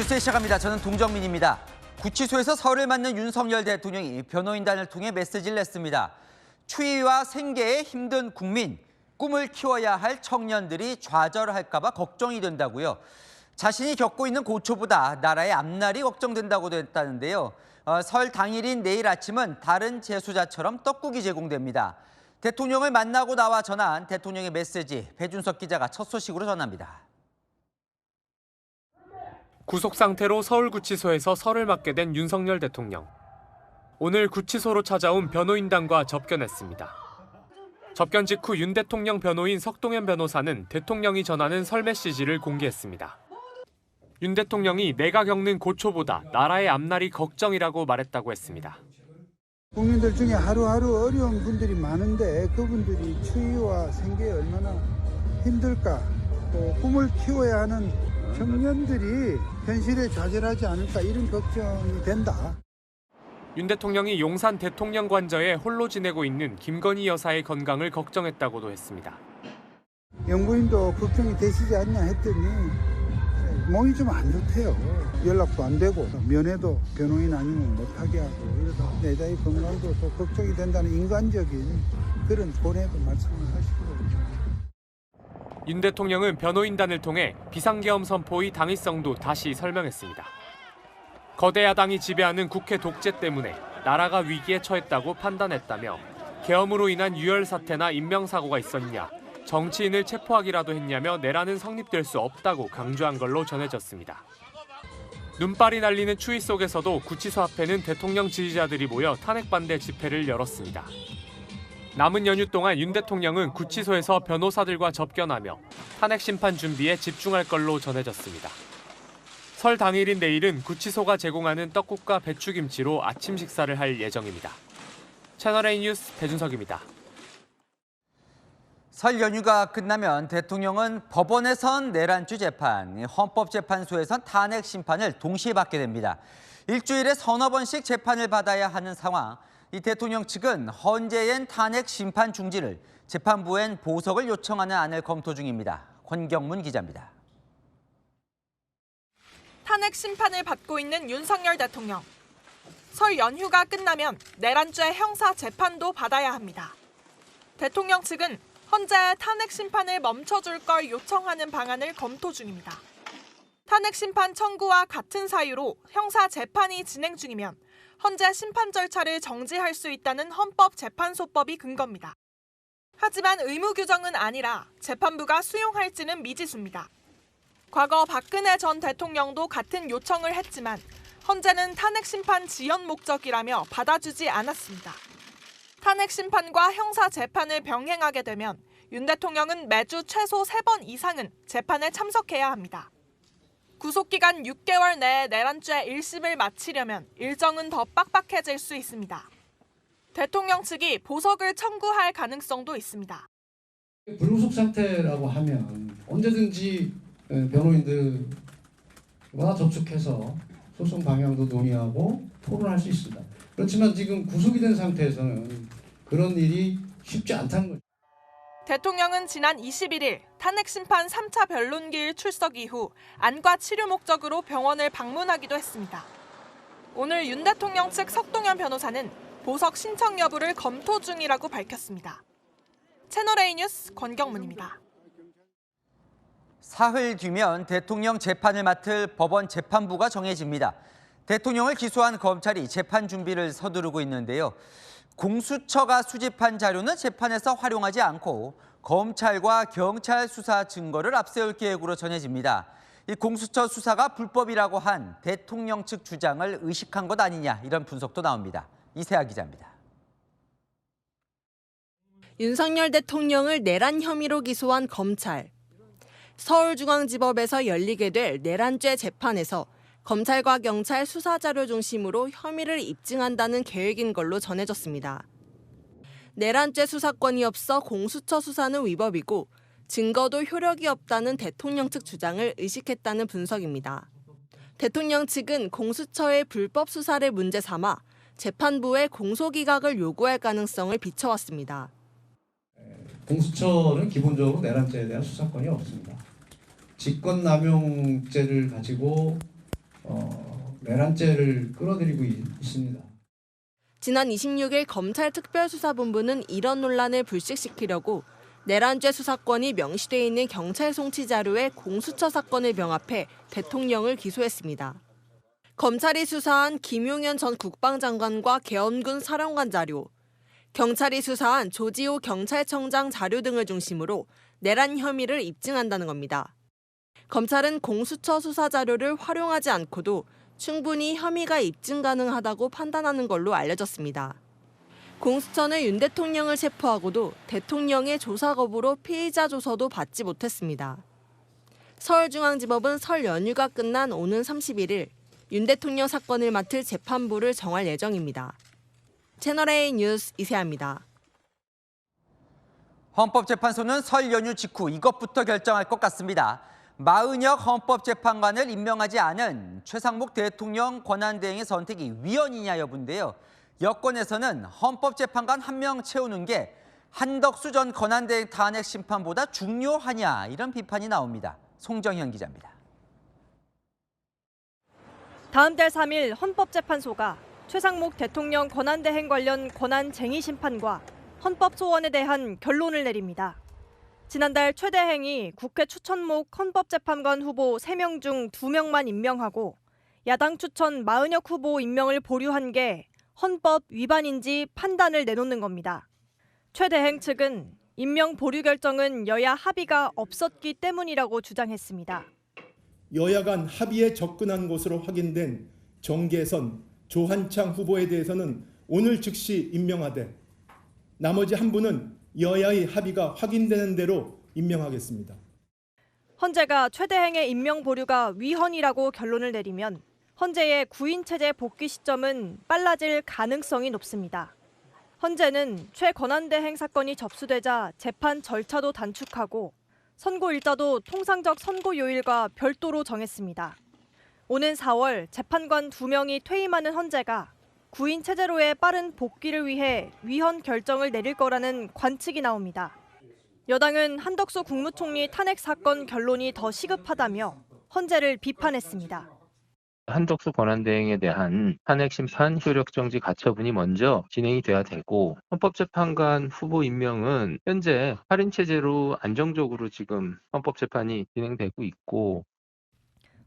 뉴스 시작합니다. 저는 동정민입니다. 구치소에서 설을 맞는 윤석열 대통령이 변호인단을 통해 메시지를 냈습니다. 추위와 생계에 힘든 국민, 꿈을 키워야 할 청년들이 좌절할까 봐 걱정이 된다고요. 자신이 겪고 있는 고초보다 나라의 앞날이 걱정된다고도 했다는데요. 설 당일인 내일 아침은 다른 재수자처럼 떡국이 제공됩니다. 대통령을 만나고 나와 전한 대통령의 메시지, 배준석 기자가 첫 소식으로 전합니다. 구속 상태로 서울구치소에서 설을 맞게 된 윤석열 대통령. 오늘 구치소로 찾아온 변호인단과 접견했습니다. 접견 직후 윤 대통령 변호인 석동현 변호사는 대통령이 전하는 설 메시지를 공개했습니다. 윤 대통령이 내가 겪는 고초보다 나라의 앞날이 걱정이라고 말했다고 했습니다. 국민들 중에 하루하루 어려운 분들이 많은데 그분들이 추위와 생계에 얼마나 힘들까, 또 꿈을 키워야 하는 청년들이 현실에 좌절하지 않을까 이런 걱정이 된다. 윤 대통령이 용산 대통령 관저에 홀로 지내고 있는 김건희 여사의 건강을 걱정했다고도 했습니다. 영부인도 걱정이 되시지 않냐 했더니 몸이 좀 안 좋대요. 연락도 안 되고 면회도 변호인 아니면 못하게 하고 이러다 내자의 건강도 또 걱정이 된다는 인간적인 그런 고뇌도 말씀을 하시더라고요. 윤 대통령은 변호인단을 통해 비상계엄 선포의 당위성도 다시 설명했습니다. 거대 야당이 지배하는 국회 독재 때문에 나라가 위기에 처했다고 판단했다며 계엄으로 인한 유혈 사태나 인명사고가 있었냐, 정치인을 체포하기라도 했냐며 내란은 성립될 수 없다고 강조한 걸로 전해졌습니다. 눈발이 날리는 추위 속에서도 구치소 앞에는 대통령 지지자들이 모여 탄핵 반대 집회를 열었습니다. 남은 연휴 동안 윤 대통령은 구치소에서 변호사들과 접견하며 탄핵 심판 준비에 집중할 걸로 전해졌습니다. 설 당일인 내일은 구치소가 제공하는 떡국과 배추김치로 아침 식사를 할 예정입니다. 채널A 뉴스 배준석입니다. 설 연휴가 끝나면 대통령은 법원에선 내란죄 재판, 헌법재판소에선 탄핵 심판을 동시에 받게 됩니다. 일주일에 서너 번씩 재판을 받아야 하는 상황. 이 대통령 측은 헌재엔 탄핵 심판 중지를, 재판부엔 보석을 요청하는 안을 검토 중입니다. 권경문 기자입니다. 탄핵 심판을 받고 있는 윤석열 대통령. 설 연휴가 끝나면 내란죄 형사 재판도 받아야 합니다. 대통령 측은 헌재에 탄핵 심판을 멈춰줄 걸 요청하는 방안을 검토 중입니다. 탄핵 심판 청구와 같은 사유로 형사 재판이 진행 중이면 헌재 심판 절차를 정지할 수 있다는 헌법재판소법이 근거입니다. 하지만 의무 규정은 아니라 재판부가 수용할지는 미지수입니다. 과거 박근혜 전 대통령도 같은 요청을 했지만 헌재는 탄핵 심판 지연 목적이라며 받아주지 않았습니다. 탄핵 심판과 형사 재판을 병행하게 되면 윤 대통령은 매주 최소 3번 이상은 재판에 참석해야 합니다. 구속기간 6개월 내에 내란죄 1심을 마치려면 일정은 더 빡빡해질 수 있습니다. 대통령 측이 보석을 청구할 가능성도 있습니다. 불구속 상태라고 하면 언제든지 변호인들과 접촉해서 소송 방향도 논의하고 토론할 수 있습니다. 그렇지만 지금 구속이 된 상태에서는 그런 일이 쉽지 않다는 거죠. 대통령은 지난 21일 탄핵 심판 3차 변론기일 출석 이후 안과 치료 목적으로 병원을 방문하기도 했습니다. 오늘 윤 대통령 측 석동현 변호사는 보석 신청 여부를 검토 중이라고 밝혔습니다. 채널A 뉴스 권경문입니다. 사흘 뒤면 대통령 재판을 맡을 법원 재판부가 정해집니다. 대통령을 기소한 검찰이 재판 준비를 서두르고 있는데요. 공수처가 수집한 자료는 재판에서 활용하지 않고 검찰과 경찰 수사 증거를 앞세울 계획으로 전해집니다. 이 공수처 수사가 불법이라고 한 대통령 측 주장을 의식한 것 아니냐, 이런 분석도 나옵니다. 이세아 기자입니다. 윤석열 대통령을 내란 혐의로 기소한 검찰. 서울중앙지법에서 열리게 될 내란죄 재판에서 검찰과 경찰 수사 자료 중심으로 혐의를 입증한다는 계획인 걸로 전해졌습니다. 내란죄 수사권이 없어 공수처 수사는 위법이고 증거도 효력이 없다는 대통령 측 주장을 의식했다는 분석입니다. 대통령 측은 공수처의 불법 수사를 문제 삼아 재판부에 공소기각을 요구할 가능성을 비춰왔습니다. 공수처는 기본적으로 내란죄에 대한 수사권이 없습니다. 직권남용죄를 가지고 내란죄를 끌어들이고 있습니다. 지난 26일 검찰 특별수사본부는 이런 논란을 불식시키려고 내란죄 수사권이 명시돼 있는 경찰 송치 자료에 공수처 사건을 병합해 대통령을 기소했습니다. 검찰이 수사한 김용현 전 국방장관과 계엄군 사령관 자료, 경찰이 수사한 조지호 경찰청장 자료 등을 중심으로 내란 혐의를 입증한다는 겁니다. 검찰은 공수처 수사 자료를 활용하지 않고도 충분히 혐의가 입증 가능하다고 판단하는 걸로 알려졌습니다. 공수처는 윤 대통령을 체포하고도 대통령의 조사 거부로 피의자 조서도 받지 못했습니다. 서울중앙지법은 설 연휴가 끝난 오는 31일 윤 대통령 사건을 맡을 재판부를 정할 예정입니다. 채널A 뉴스 이세아입니다. 헌법재판소는 설 연휴 직후 이것부터 결정할 것 같습니다. 마은혁 헌법재판관을 임명하지 않은 최상목 대통령 권한대행의 선택이 위헌이냐 여부인데요. 여권에서는 헌법재판관 1명 채우는 게 한덕수 전 권한대행 탄핵 심판보다 중요하냐 이런 비판이 나옵니다. 송정현 기자입니다. 다음 달 3일 헌법재판소가 최상목 대통령 권한대행 관련 권한쟁의 심판과 헌법소원에 대한 결론을 내립니다. 지난달 최 대행이 국회 추천목 헌법재판관 후보 3명 중 2명만 임명하고 야당 추천 마은혁 후보 임명을 보류한 게 헌법 위반인지 판단을 내놓는 겁니다. 최 대행 측은 임명 보류 결정은 여야 합의가 없었기 때문이라고 주장했습니다. 여야 간 합의에 접근한 것으로 확인된 정계선, 조한창 후보에 대해서는 오늘 즉시 임명하되 나머지 한 분은 여야의 합의가 확인되는 대로 임명하겠습니다. 헌재가 최 대행의 임명 보류가 위헌이라고 결론을 내리면 헌재의 구인체제 복귀 시점은 빨라질 가능성이 높습니다. 헌재는 최 권한대행 사건이 접수되자 재판 절차도 단축하고 선고 일자도 통상적 선고 요일과 별도로 정했습니다. 오는 4월 재판관 2명이 퇴임하는 헌재가 구인 체제로의 빠른 복귀를 위해 위헌 결정을 내릴 거라는 관측이 나옵니다. 여당은 한덕수 국무총리 탄핵 사건 결론이 더 시급하다며 헌재를 비판했습니다. 한덕수 권한대행에 대한 탄핵 심판 효력 정지 가처분이 먼저 진행이 돼야 되고 헌법재판관 후보 임명은 현재 할인 체제로 안정적으로 지금 헌법재판이 진행되고 있고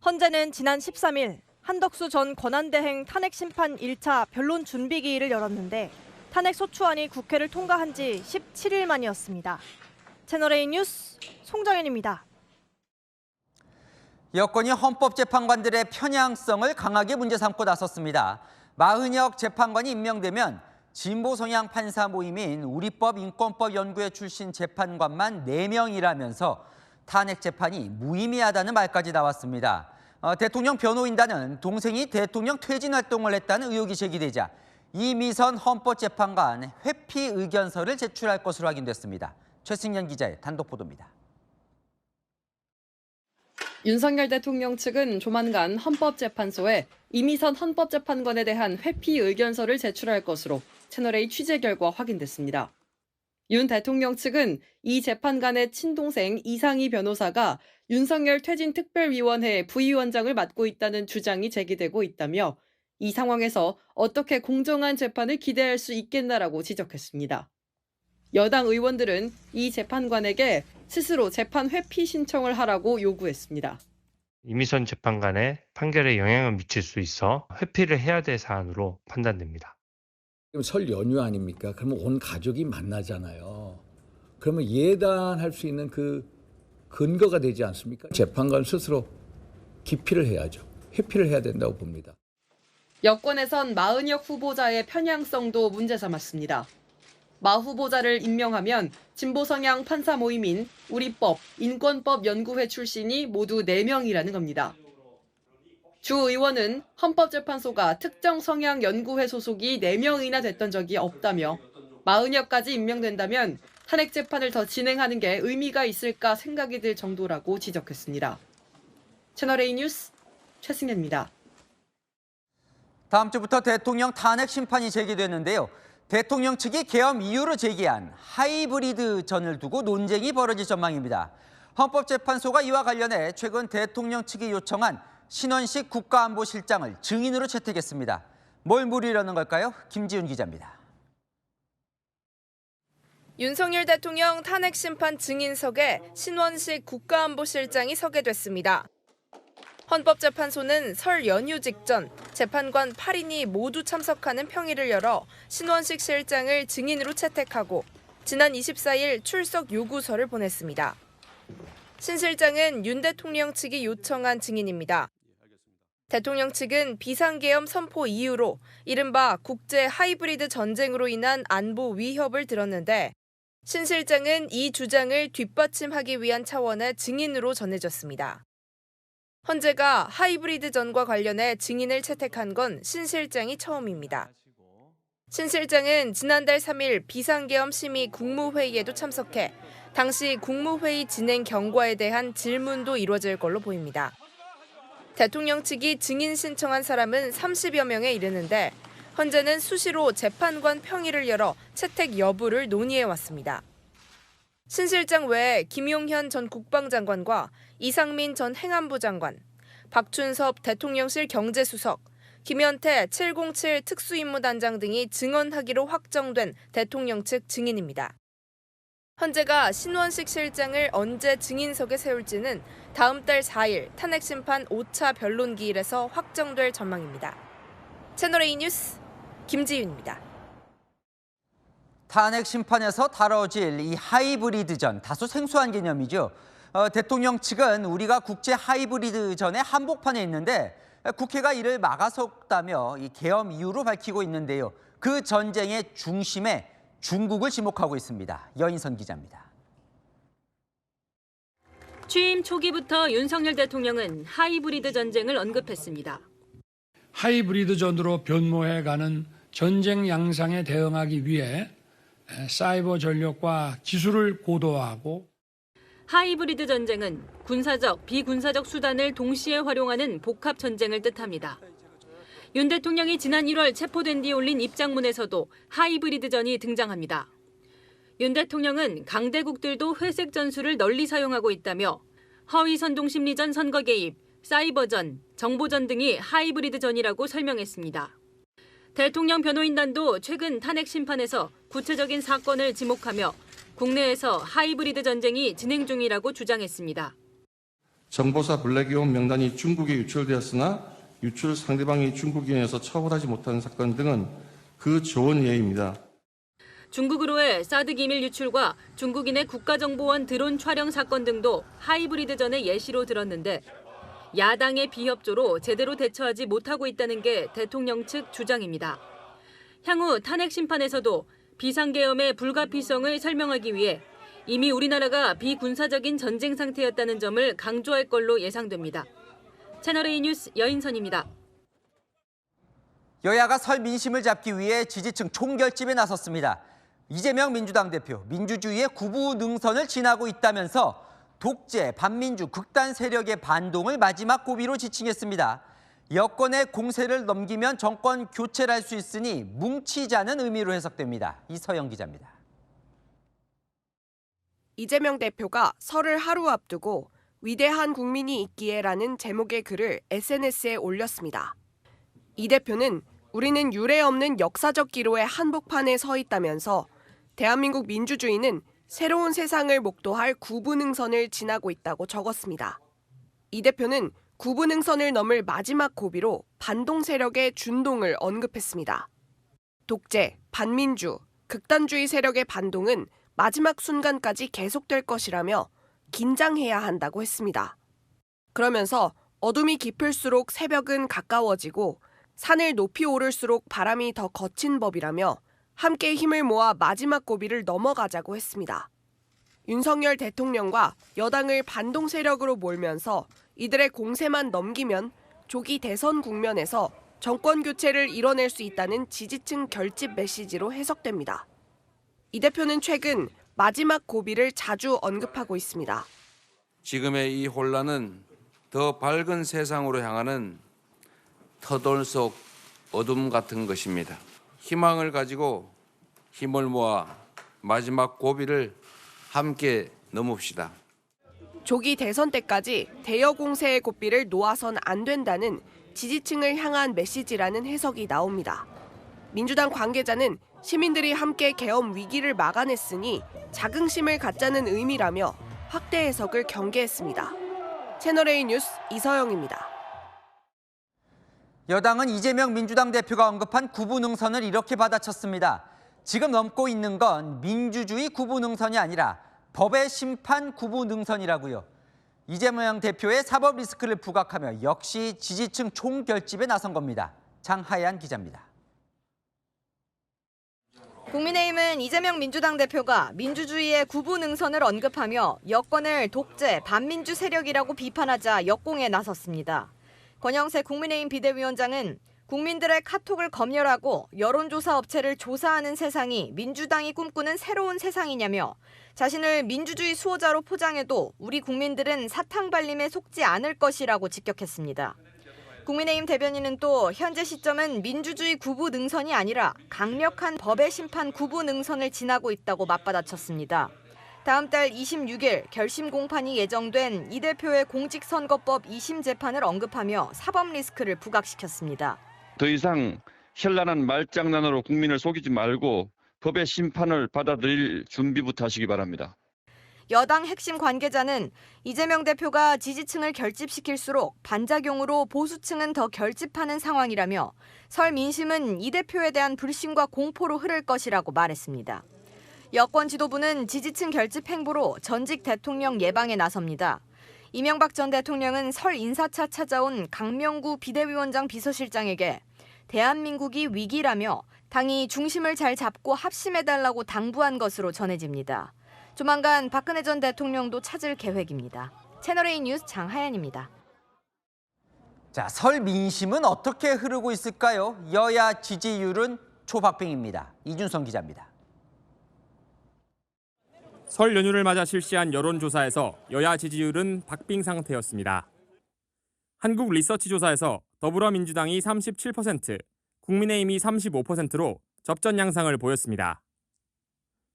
헌재는 지난 13일 한덕수 전 권한대행 탄핵 심판 1차 변론 준비기일을 열었는데 탄핵 소추안이 국회를 통과한 지 17일 만이었습니다. 채널A 뉴스 송정현입니다. 여권이 헌법재판관들의 편향성을 강하게 문제 삼고 나섰습니다. 마은혁 재판관이 임명되면 진보 성향 판사 모임인 우리법 인권법 연구회 출신 재판관만 4명이라면서 탄핵 재판이 무의미하다는 말까지 나왔습니다. 대통령 변호인단은 동생이 대통령 퇴진 활동을 했다는 의혹이 제기되자 이미선 헌법재판관 회피 의견서를 제출할 것으로 확인됐습니다. 최승연 기자의 단독 보도입니다. 윤석열 대통령 측은 조만간 헌법재판소에 이미선 헌법재판관에 대한 회피 의견서를 제출할 것으로 채널A 취재 결과 확인됐습니다. 윤 대통령 측은 이 재판관의 친동생 이상희 변호사가 윤석열 퇴진특별위원회 부위원장을 맡고 있다는 주장이 제기되고 있다며 이 상황에서 어떻게 공정한 재판을 기대할 수 있겠나라고 지적했습니다. 여당 의원들은 이 재판관에게 스스로 재판 회피 신청을 하라고 요구했습니다. 이미선 재판관의 판결에 영향을 미칠 수 있어 회피를 해야 될 사안으로 판단됩니다. 설 연휴 아닙니까? 그러면 온 가족이 만나잖아요. 그러면 예단할 수 있는 그 근거가 되지 않습니까? 재판관 스스로 기피를 해야죠. 회피를 해야 된다고 봅니다. 여권에선 마은혁 후보자의 편향성도 문제 삼았습니다. 마 후보자를 임명하면 진보 성향 판사 모임인 우리법 인권법 연구회 출신이 모두 4명이라는 겁니다. 주 의원은 헌법재판소가 특정 성향 연구회 소속이 4명이나 됐던 적이 없다며 마은혁까지 임명된다면 탄핵 재판을 더 진행하는 게 의미가 있을까 생각이 들 정도라고 지적했습니다. 채널A 뉴스 최승현입니다. 다음 주부터 대통령 탄핵 심판이 제기됐는데요. 대통령 측이 계엄 이유로 제기한 하이브리드 전을 두고 논쟁이 벌어질 전망입니다. 헌법재판소가 이와 관련해 최근 대통령 측이 요청한 신원식 국가안보실장을 증인으로 채택했습니다. 뭘 물으려는 걸까요? 김지윤 기자입니다. 윤석열 대통령 탄핵심판 증인석에 신원식 국가안보실장이 서게 됐습니다. 헌법재판소는 설 연휴 직전 재판관 8인이 모두 참석하는 평일을 열어 신원식 실장을 증인으로 채택하고 지난 24일 출석 요구서를 보냈습니다. 신 실장은 윤 대통령 측이 요청한 증인입니다. 대통령 측은 비상계엄 선포 이후로 이른바 국제 하이브리드 전쟁으로 인한 안보 위협을 들었는데 신 실장은 이 주장을 뒷받침하기 위한 차원의 증인으로 전해졌습니다. 헌재가 하이브리드 전과 관련해 증인을 채택한 건 신 실장이 처음입니다. 신 실장은 지난달 3일 비상계엄 심의 국무회의에도 참석해 당시 국무회의 진행 경과에 대한 질문도 이루어질 걸로 보입니다. 대통령 측이 증인 신청한 사람은 30여 명에 이르는데 헌재는 수시로 재판관 평일을 열어 채택 여부를 논의해왔습니다. 신 실장 외에 김용현 전 국방장관과 이상민 전 행안부 장관, 박춘섭 대통령실 경제수석, 김현태 707 특수임무단장 등이 증언하기로 확정된 대통령 측 증인입니다. 헌재가 신원식 실장을 언제 증인석에 세울지는 다음 달 4일 탄핵심판 5차 변론기일에서 확정될 전망입니다. 채널A 뉴스 김지윤입니다. 탄핵 심판에서 다뤄질 이 하이브리드전, 다소 생소한 개념이죠. 대통령 측은 우리가 국제 하이브리드전의 한복판에 있는데 국회가 이를 막아섰다며 이 계엄 이유로 밝히고 있는데요. 그 전쟁의 중심에 중국을 지목하고 있습니다. 여인선 기자입니다. 취임 초기부터 윤석열 대통령은 하이브리드 전쟁을 언급했습니다. 하이브리드전으로 변모해가는 전쟁 양상에 대응하기 위해 사이버 전력과 기술을 고도화하고 하이브리드 전쟁은 군사적, 비군사적 수단을 동시에 활용하는 복합 전쟁을 뜻합니다. 윤 대통령이 지난 1월 체포된 뒤 올린 입장문에서도 하이브리드전이 등장합니다. 윤 대통령은 강대국들도 회색 전술을 널리 사용하고 있다며 허위 선동 심리전 선거 개입, 사이버전, 정보전 등이 하이브리드전이라고 설명했습니다. 대통령 변호인단도 최근 탄핵 심판에서 구체적인 사건을 지목하며 국내에서 하이브리드 전쟁이 진행 중이라고 주장했습니다. 정보사 블랙이온 명단이 중국에 유출되었으나 유출 상대방이 중국인에서 처벌하지 못하는 사건 등은 그 좋은 예입니다. 중국으로의 사드 기밀 유출과 중국인의 국가정보원 드론 촬영 사건 등도 하이브리드전의 예시로 들었는데 야당의 비협조로 제대로 대처하지 못하고 있다는 게 대통령 측 주장입니다. 향후 탄핵 심판에서도 비상계엄의 불가피성을 설명하기 위해 이미 우리나라가 비군사적인 전쟁 상태였다는 점을 강조할 걸로 예상됩니다. 채널A 뉴스 여인선입니다. 여야가 설 민심을 잡기 위해 지지층 총결집에 나섰습니다. 이재명 민주당 대표, 민주주의의 구부능선을 지나고 있다면서 독재, 반민주, 극단 세력의 반동을 마지막 고비로 지칭했습니다. 여권의 공세를 넘기면 정권 교체를 할 수 있으니 뭉치자는 의미로 해석됩니다. 이서영 기자입니다. 이재명 대표가 설을 하루 앞두고 위대한 국민이 있기에라는 제목의 글을 SNS에 올렸습니다. 이 대표는 우리는 유례 없는 역사적 기로의 한복판에 서 있다면서 대한민국 민주주의는 새로운 세상을 목도할 구부능선을 지나고 있다고 적었습니다. 이 대표는 구부능선을 넘을 마지막 고비로 반동 세력의 준동을 언급했습니다. 독재, 반민주, 극단주의 세력의 반동은 마지막 순간까지 계속될 것이라며 긴장해야 한다고 했습니다. 그러면서 어둠이 깊을수록 새벽은 가까워지고 산을 높이 오를수록 바람이 더 거친 법이라며 함께 힘을 모아 마지막 고비를 넘어가자고 했습니다. 윤석열 대통령과 여당을 반동 세력으로 몰면서 이들의 공세만 넘기면 조기 대선 국면에서 정권 교체를 이뤄낼 수 있다는 지지층 결집 메시지로 해석됩니다. 이 대표는 최근 마지막 고비를 자주 언급하고 있습니다. 지금의 이 혼란은 더 밝은 세상으로 향하는 터돌 속 어둠 같은 것입니다. 희망을 가지고 힘을 모아 마지막 고비를 함께 넘읍시다. 조기 대선 때까지 대여 공세의 고삐를 놓아선 안 된다는 지지층을 향한 메시지라는 해석이 나옵니다. 민주당 관계자는 시민들이 함께 계엄 위기를 막아냈으니 자긍심을 갖자는 의미라며 확대 해석을 경계했습니다. 채널A 뉴스 이서영입니다. 여당은 이재명 민주당 대표가 언급한 구분응선을 이렇게 받아쳤습니다. 지금 넘고 있는 건 민주주의 구분응선이 아니라 법의 심판 구분응선이라고요. 이재명 대표의 사법 리스크를 부각하며 역시 지지층 총결집에 나선 겁니다. 장하얀 기자입니다. 국민의힘은 이재명 민주당 대표가 민주주의의 구분응선을 언급하며 여권을 독재, 반민주 세력이라고 비판하자 역공에 나섰습니다. 권영세 국민의힘 비대위원장은 국민들의 카톡을 검열하고 여론조사 업체를 조사하는 세상이 민주당이 꿈꾸는 새로운 세상이냐며 자신을 민주주의 수호자로 포장해도 우리 국민들은 사탕 발림에 속지 않을 것이라고 직격했습니다. 국민의힘 대변인은 또 현재 시점은 민주주의 구분응선이 아니라 강력한 법의 심판 구분응선을 지나고 있다고 맞받아쳤습니다. 다음 달 26일 결심 공판이 예정된 이 대표의 공직선거법 2심 재판을 언급하며 사법 리스크를 부각시켰습니다. 더 이상 현란한 말장난으로 국민을 속이지 말고 법의 심판을 받아들일 준비부터 하시기 바랍니다. 여당 핵심 관계자는 이재명 대표가 지지층을 결집시킬수록 반작용으로 보수층은 더 결집하는 상황이라며 설 민심은 이 대표에 대한 불신과 공포로 흐를 것이라고 말했습니다. 여권 지도부는 지지층 결집 행보로 전직 대통령 예방에 나섭니다. 이명박 전 대통령은 설 인사차 찾아온 강명구 비대위원장 비서실장에게 대한민국이 위기라며 당이 중심을 잘 잡고 합심해달라고 당부한 것으로 전해집니다. 조만간 박근혜 전 대통령도 찾을 계획입니다. 채널A 뉴스 장하연입니다. 자, 설 민심은 어떻게 흐르고 있을까요? 여야 지지율은 초박빙입니다. 이준성 기자입니다. 설 연휴를 맞아 실시한 여론조사에서 여야 지지율은 박빙 상태였습니다. 한국 리서치 조사에서 더불어민주당이 37%, 국민의힘이 35%로 접전 양상을 보였습니다.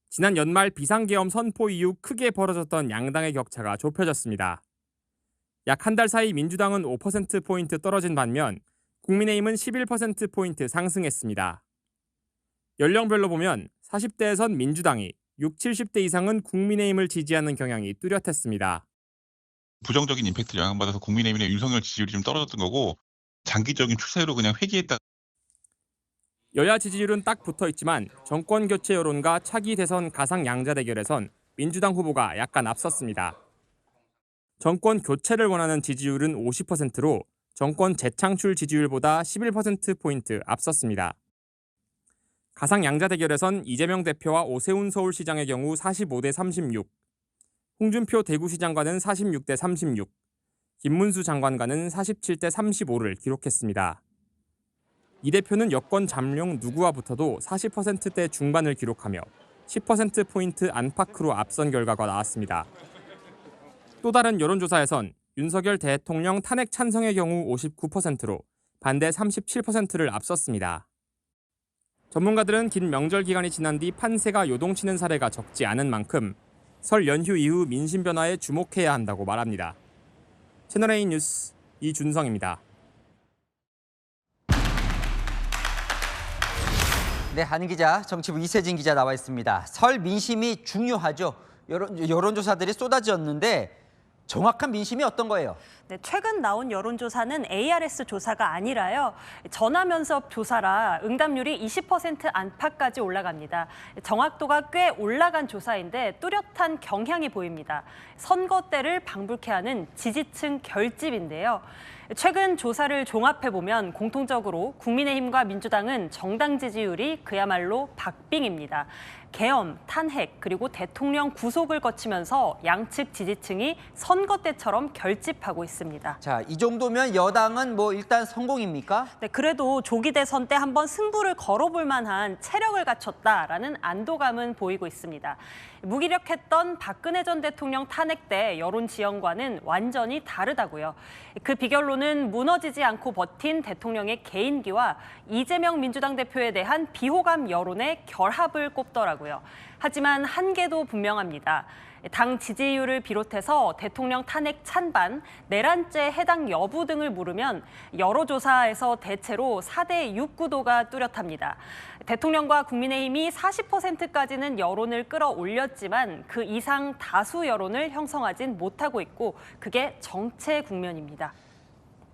지난 연말 비상계엄 선포 이후 크게 벌어졌던 양당의 격차가 좁혀졌습니다. 약 한 달 사이 민주당은 5%포인트 떨어진 반면 국민의힘은 11%포인트 상승했습니다. 연령별로 보면 40대에선 민주당이, 60, 70대 이상은 국민의힘을 지지하는 경향이 뚜렷했습니다. 부정적인 임팩트를 영향받아서 국민의힘의 윤석열 지지율이 좀 떨어졌던 거고 장기적인 추세로 그냥 회귀했다. 여야 지지율은 딱 붙어 있지만 정권 교체 여론과 차기 대선 가상 양자 대결에선 민주당 후보가 약간 앞섰습니다. 정권 교체를 원하는 지지율은 50%로 정권 재창출 지지율보다 11%포인트 앞섰습니다. 가상 양자 대결에선 이재명 대표와 오세훈 서울시장의 경우 45대 36, 홍준표 대구시장과는 46대 36, 김문수 장관과는 47대 35를 기록했습니다. 이 대표는 여권 잠룡 누구와 붙어도 40%대 중반을 기록하며 10%포인트 안팎으로 앞선 결과가 나왔습니다. 또 다른 여론조사에선 윤석열 대통령 탄핵 찬성의 경우 59%로 반대 37%를 앞섰습니다. 전문가들은 긴 명절 기간이 지난 뒤 판세가 요동치는 사례가 적지 않은 만큼 설 연휴 이후 민심 변화에 주목해야 한다고 말합니다. 채널A 뉴스 이준성입니다. 네, 한 기자, 정치부 이세진 기자 나와 있습니다. 설 민심이 중요하죠. 여론조사들이 쏟아졌는데 정확한 민심이 어떤 거예요? 네, 최근 나온 여론조사는 ARS 조사가 아니라요. 전화면접 조사라 응답률이 20% 안팎까지 올라갑니다. 정확도가 꽤 올라간 조사인데 뚜렷한 경향이 보입니다. 선거 때를 방불케 하는 지지층 결집인데요. 최근 조사를 종합해보면 공통적으로 국민의힘과 민주당은 정당 지지율이 그야말로 박빙입니다. 계엄, 탄핵, 그리고 대통령 구속을 거치면서 양측 지지층이 선거 때처럼 결집하고 있습니다. 자, 이 정도면 여당은 일단 성공입니까? 네, 그래도 조기 대선 때 한번 승부를 걸어볼 만한 체력을 갖췄다라는 안도감은 보이고 있습니다. 무기력했던 박근혜 전 대통령 탄핵 때 여론 지형과는 완전히 다르다고요. 그 비결로는 이유로는 무너지지 않고 버틴 대통령의 개인기와 이재명 민주당 대표에 대한 비호감 여론의 결합을 꼽더라고요. 하지만 한계도 분명합니다. 당 지지율을 비롯해서 대통령 탄핵 찬반, 내란죄 해당 여부 등을 물으면 여론조사에서 대체로 4대6 구도가 뚜렷합니다. 대통령과 국민의힘이 40%까지는 여론을 끌어올렸지만 그 이상 다수 여론을 형성하진 못하고 있고 그게 정체 국면입니다.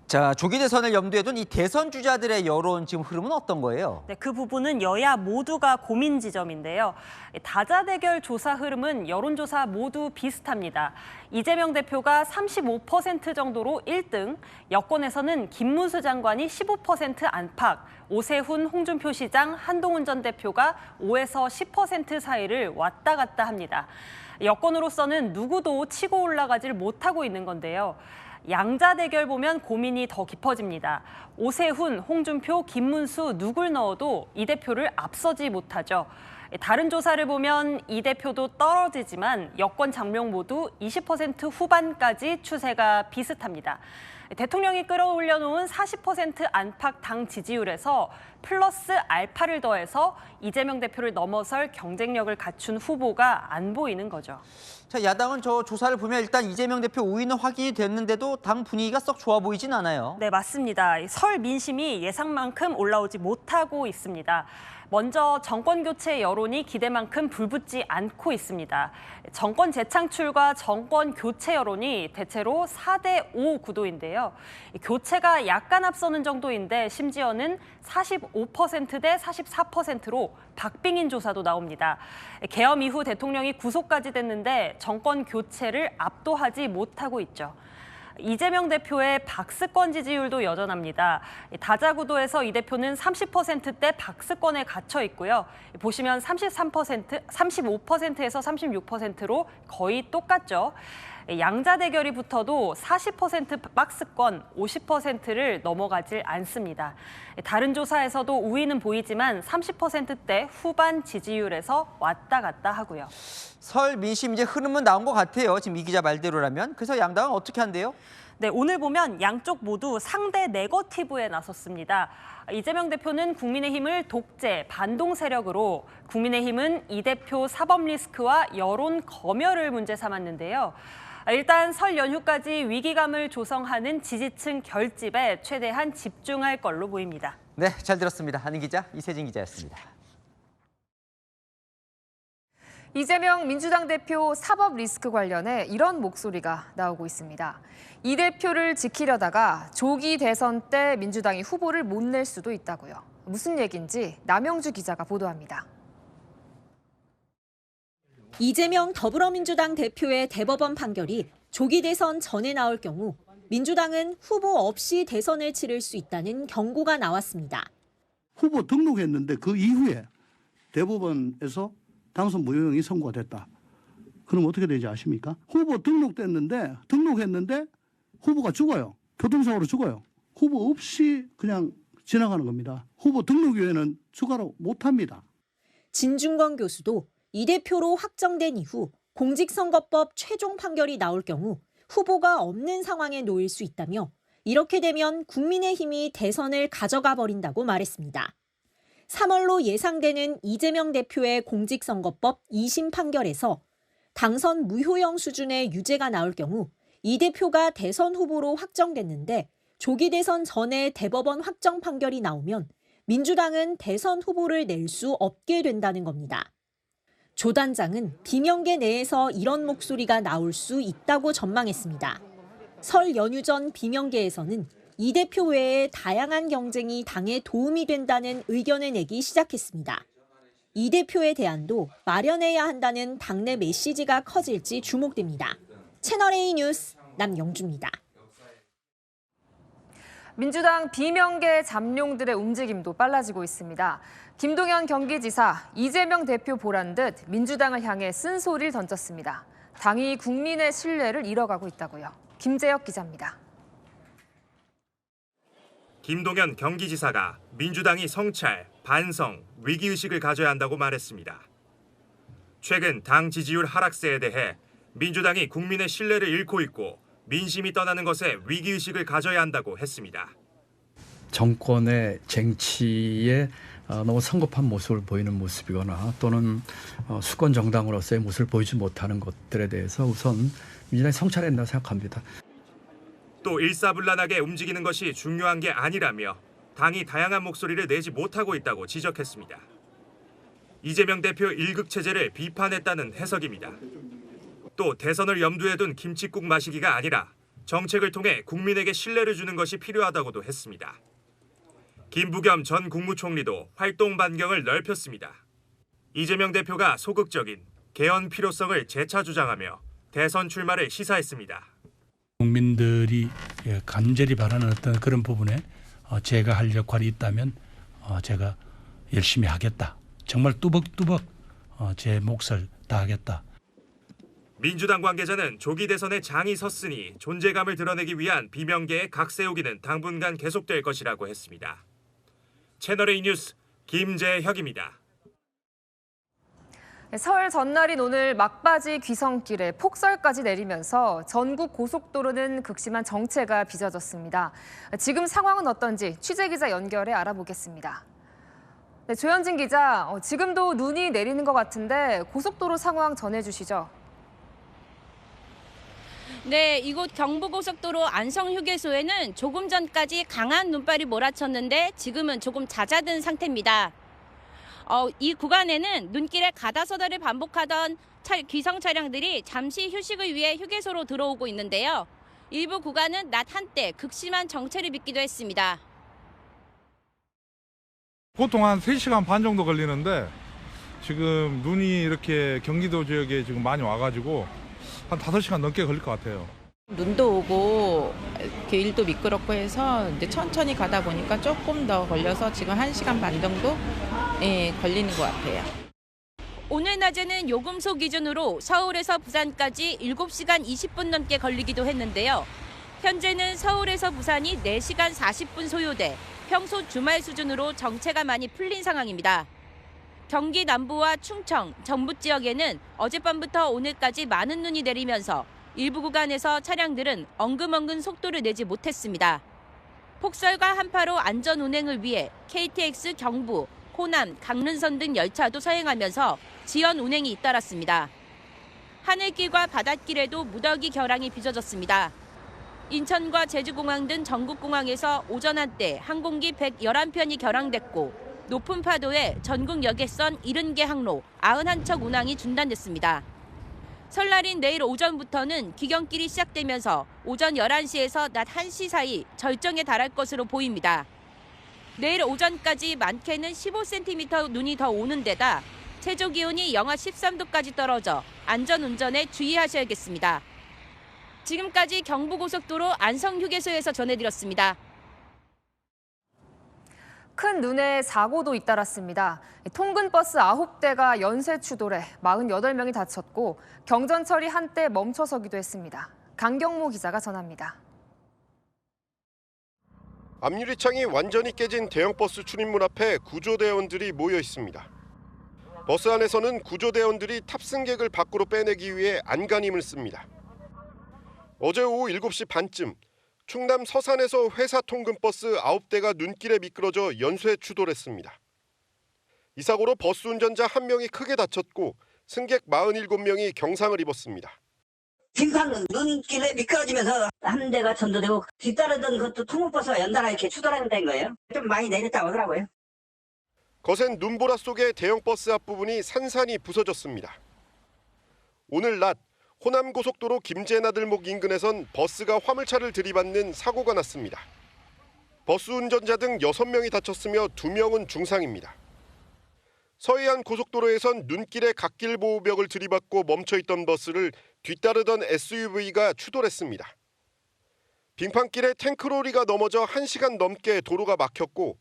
자, 조기 대선을 염두에 둔 이 대선 주자들의 여론 지금 흐름은 어떤 거예요? 네, 그 부분은 여야 모두가 고민 지점인데요. 다자대결 조사 흐름은 여론조사 모두 비슷합니다. 이재명 대표가 35% 정도로 1등, 여권에서는 김문수 장관이 15% 안팎, 오세훈, 홍준표 시장, 한동훈 전 대표가 5에서 10% 사이를 왔다 갔다 합니다. 여권으로서는 누구도 치고 올라가질 못하고 있는 건데요. 양자 대결 보면 고민이 더 깊어집니다. 오세훈, 홍준표, 김문수 누굴 넣어도 이 대표를 앞서지 못하죠. 다른 조사를 보면 이 대표도 떨어지지만 여권 장명 모두 20% 후반까지 추세가 비슷합니다. 대통령이 끌어올려 놓은 40% 안팎 당 지지율에서 플러스 알파를 더해서 이재명 대표를 넘어설 경쟁력을 갖춘 후보가 안 보이는 거죠. 자, 야당은 저 조사를 보면 일단 이재명 대표 5위는 확인이 됐는데도 당 분위기가 썩 좋아 보이진 않아요. 네, 맞습니다. 설 민심이 예상만큼 올라오지 못하고 있습니다. 먼저 정권 교체 여론이 기대만큼 불붙지 않고 있습니다. 정권 재창출과 정권 교체 여론이 대체로 4대5 구도인데요. 교체가 약간 앞서는 정도인데 심지어는 45% 대 44%로 박빙인 조사도 나옵니다. 계엄 이후 대통령이 구속까지 됐는데 정권 교체를 압도하지 못하고 있죠. 이재명 대표의 박스권 지지율도 여전합니다. 다자구도에서 이 대표는 30%대 박스권에 갇혀 있고요. 보시면 35%에서 36%로 거의 똑같죠. 양자 대결이 붙어도 40% 박스권, 50%를 넘어가질 않습니다. 다른 조사에서도 우위는 보이지만 30%대 후반 지지율에서 왔다 갔다 하고요. 설 민심 이제 흐름은 나온 것 같아요. 지금 이 기자 말대로라면. 그래서 양당은 어떻게 한대요? 네, 오늘 보면 양쪽 모두 상대 네거티브에 나섰습니다. 이재명 대표는 국민의힘을 독재, 반동 세력으로, 국민의힘은 이 대표 사법 리스크와 여론 검열을 문제 삼았는데요. 일단 설 연휴까지 위기감을 조성하는 지지층 결집에 최대한 집중할 걸로 보입니다. 네, 잘 들었습니다. 한은 기자, 이세진 기자였습니다. 이재명 민주당 대표 사법 리스크 관련해 이런 목소리가 나오고 있습니다. 이 대표를 지키려다가 조기 대선 때 민주당이 후보를 못 낼 수도 있다고요. 무슨 얘기인지 남영주 기자가 보도합니다. 이재명 더불어민주당 대표의 대법원 판결이 조기 대선 전에 나올 경우 민주당은 후보 없이 대선을 치를 수 있다는 경고가 나왔습니다. 후보 등록했는데 그 이후에 대법원에서 당선 무효형이 선고가 됐다. 그럼 어떻게 되지 아십니까? 후보 등록했는데 후보가 죽어요. 교통사고로 죽어요. 후보 없이 그냥 지나가는 겁니다. 후보 등록 이후에는 추가로 못합니다. 진중권 교수도 이 대표로 확정된 이후 공직선거법 최종 판결이 나올 경우 후보가 없는 상황에 놓일 수 있다며 이렇게 되면 국민의힘이 대선을 가져가 버린다고 말했습니다. 3월로 예상되는 이재명 대표의 공직선거법 2심 판결에서 당선 무효형 수준의 유죄가 나올 경우 이 대표가 대선 후보로 확정됐는데 조기 대선 전에 대법원 확정 판결이 나오면 민주당은 대선 후보를 낼 수 없게 된다는 겁니다. 조 단장은 비명계 내에서 이런 목소리가 나올 수 있다고 전망했습니다. 설 연휴 전 비명계에서는 이 대표 외에 다양한 경쟁이 당에 도움이 된다는 의견을 내기 시작했습니다. 이 대표의 대안도 마련해야 한다는 당내 메시지가 커질지 주목됩니다. 채널A 뉴스 남영주입니다. 민주당 비명계 잠룡들의 움직임도 빨라지고 있습니다. 김동연 경기지사, 이재명 대표 보란 듯 민주당을 향해 쓴소리를 던졌습니다. 당이 국민의 신뢰를 잃어가고 있다고요. 김재혁 기자입니다. 김동연 경기지사가 민주당이 성찰, 반성, 위기의식을 가져야 한다고 말했습니다. 최근 당 지지율 하락세에 대해 민주당이 국민의 신뢰를 잃고 있고 민심이 떠나는 것에 위기의식을 가져야 한다고 했습니다. 정권의 쟁취에 너무 성급한 모습을 보이는 모습이거나 또는 수권 정당으로서의 모습을 보이지 못하는 것들에 대해서 우선 민주당이 성찰해야 된다고 생각합니다. 또 일사불란하게 움직이는 것이 중요한 게 아니라며 당이 다양한 목소리를 내지 못하고 있다고 지적했습니다. 이재명 대표 일극 체제를 비판했다는 해석입니다. 또 대선을 염두에 둔 김칫국 마시기가 아니라 정책을 통해 국민에게 신뢰를 주는 것이 필요하다고도 했습니다. 김부겸 전 국무총리도 활동 반경을 넓혔습니다. 이재명 대표가 소극적인 개헌 필요성을 재차 주장하며 대선 출마를 시사했습니다. 국민들이 간절히 바라는 어떤 그런 부분에 제가 할 역할이 있다면 제가 열심히 하겠다. 정말 뚜벅뚜벅 제 몫을 다하겠다. 민주당 관계자는 조기 대선에 장이 섰으니 존재감을 드러내기 위한 비명계의 각 세우기는 당분간 계속될 것이라고 했습니다. 채널A 뉴스 김재혁입니다. 설 전날인 오늘 막바지 귀성길에 폭설까지 내리면서 전국 고속도로는 극심한 정체가 빚어졌습니다. 지금 상황은 어떤지 취재기자 연결해 알아보겠습니다. 네, 조현진 기자, 지금도 눈이 내리는 것 같은데 고속도로 상황 전해주시죠. 네, 이곳 경부고속도로 안성휴게소에는 조금 전까지 강한 눈발이 몰아쳤는데 지금은 조금 잦아든 상태입니다. 이 구간에는 눈길에 가다서다를 반복하던 귀성 차량들이 잠시 휴식을 위해 휴게소로 들어오고 있는데요. 일부 구간은 낮 한때 극심한 정체를 빚기도 했습니다. 보통 한 3시간 반 정도 걸리는데 지금 눈이 이렇게 경기도 지역에 지금 많이 와가지고 한 5시간 넘게 걸릴 것 같아요. 눈도 오고 길도 미끄럽고 해서 이제 천천히 가다 보니까 조금 더 걸려서 지금 1시간 반 정도 걸리는 것 같아요. 오늘 낮에는 요금소 기준으로 서울에서 부산까지 7시간 20분 넘게 걸리기도 했는데요. 현재는 서울에서 부산이 4시간 40분 소요돼 평소 주말 수준으로 정체가 많이 풀린 상황입니다. 경기 남부와 충청, 전북 지역에는 어젯밤부터 오늘까지 많은 눈이 내리면서 일부 구간에서 차량들은 엉금엉금 속도를 내지 못했습니다. 폭설과 한파로 안전 운행을 위해 KTX 경부, 호남, 강릉선 등 열차도 서행하면서 지연 운행이 잇따랐습니다. 하늘길과 바닷길에도 무더기 결항이 빚어졌습니다. 인천과 제주공항 등 전국공항에서 오전 한때 항공기 111편이 결항됐고 높은 파도에 전국 여객선 70개 항로 91척 운항이 중단됐습니다. 설날인 내일 오전부터는 기경길이 시작되면서 오전 11시에서 낮 1시 사이 절정에 달할 것으로 보입니다. 내일 오전까지 많게는 15cm 눈이 더 오는 데다 최저 기온이 영하 13도까지 떨어져 안전운전에 주의하셔야겠습니다. 지금까지 경부고속도로 안성휴게소에서 전해드렸습니다. 큰 눈에 사고도 잇따랐습니다. 통근버스 9대가 연쇄 추돌해 48명이 다쳤고 경전철이 한때 멈춰서기도 했습니다. 강경모 기자가 전합니다. 앞유리창이 완전히 깨진 대형버스 출입문 앞에 구조대원들이 모여 있습니다. 버스 안에서는 구조대원들이 탑승객을 밖으로 빼내기 위해 안간힘을 씁니다. 어제 오후 7시 반쯤 충남 서산에서 회사 통근버스 9대가 눈길에 미끄러져 연쇄 추돌했습니다. 이 사고로 버스 운전자 1명이 크게 다쳤고 승객 47명이 경상을 입었습니다. 빙판 눈길에 미끄러지면서 한 대가 전도되고 뒤따르던 그것도 통근버스가 연달아 이렇게 추돌한다는 거예요. 좀 많이 내렸다고 하더라고요. 거센 눈보라 속에 대형버스 앞부분이 산산이 부서졌습니다. 오늘 낮 호남고속도로 김제나들목 인근에선 버스가 화물차를 들이받는 사고가 났습니다. 버스 운전자 등 6명이 다쳤으며 2명은 중상입니다. 서해안 고속도로에선 눈길에 갓길 보호벽을 들이받고 멈춰있던 버스를 뒤따르던 SUV가 추돌했습니다. 빙판길에 탱크로리가 넘어져 1시간 넘게 도로가 막혔고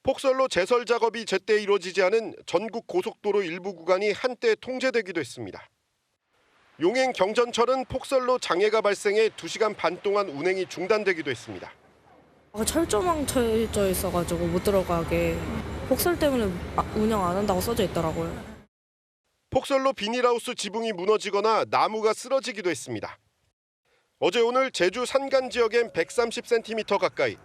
폭설로 제설 작업이 제때 이루어지지 않은 전국 고속도로 일부 구간이 한때 통제되기도 했습니다. 용행 경전철은 폭설로 장애가 발생해 2시간 반 동안 운행이 중단되기도 했습니다. 철조망 쳐져 있어가지고 못 들어가게 폭설 때문에 운영 안 한다고 써져 있더라고요. 폭설로 비닐하우스 지붕이 무너지거나 나무가 쓰러지기도 했습니다. 어제 오늘 제주 산간 지역엔 130cm 가까이,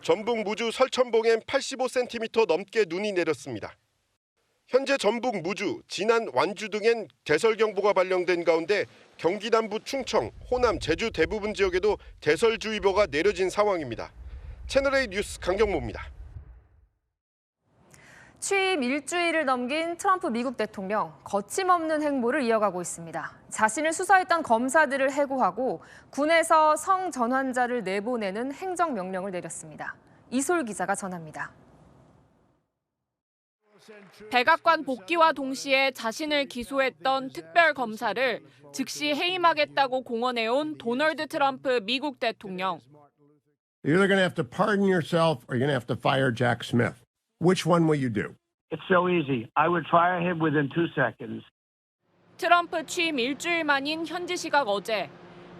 전북 무주 설천봉엔 85cm 넘게 눈이 내렸습니다. 현재 전북 무주, 진안 완주 등엔 대설경보가 발령된 가운데 경기 남부 충청, 호남, 제주 대부분 지역에도 대설주의보가 내려진 상황입니다. 채널A 뉴스 강경모입니다. 취임 일주일을 넘긴 트럼프 미국 대통령, 거침없는 행보를 이어가고 있습니다. 자신을 수사했던 검사들을 해고하고 군에서 성전환자를 내보내는 행정명령을 내렸습니다. 이솔 기자가 전합니다. 백악관 복귀와 동시에 자신을 기소했던 특별검사를 즉시 해임하겠다고 공언해온 도널드 트럼프 미국 대통령. You're either going to have to pardon yourself or you're going to have to fire Jack Smith. Which one will you do? It's so easy. I would fire him within 2 seconds. 트럼프 취임 일주일 만인 현지 시각 어제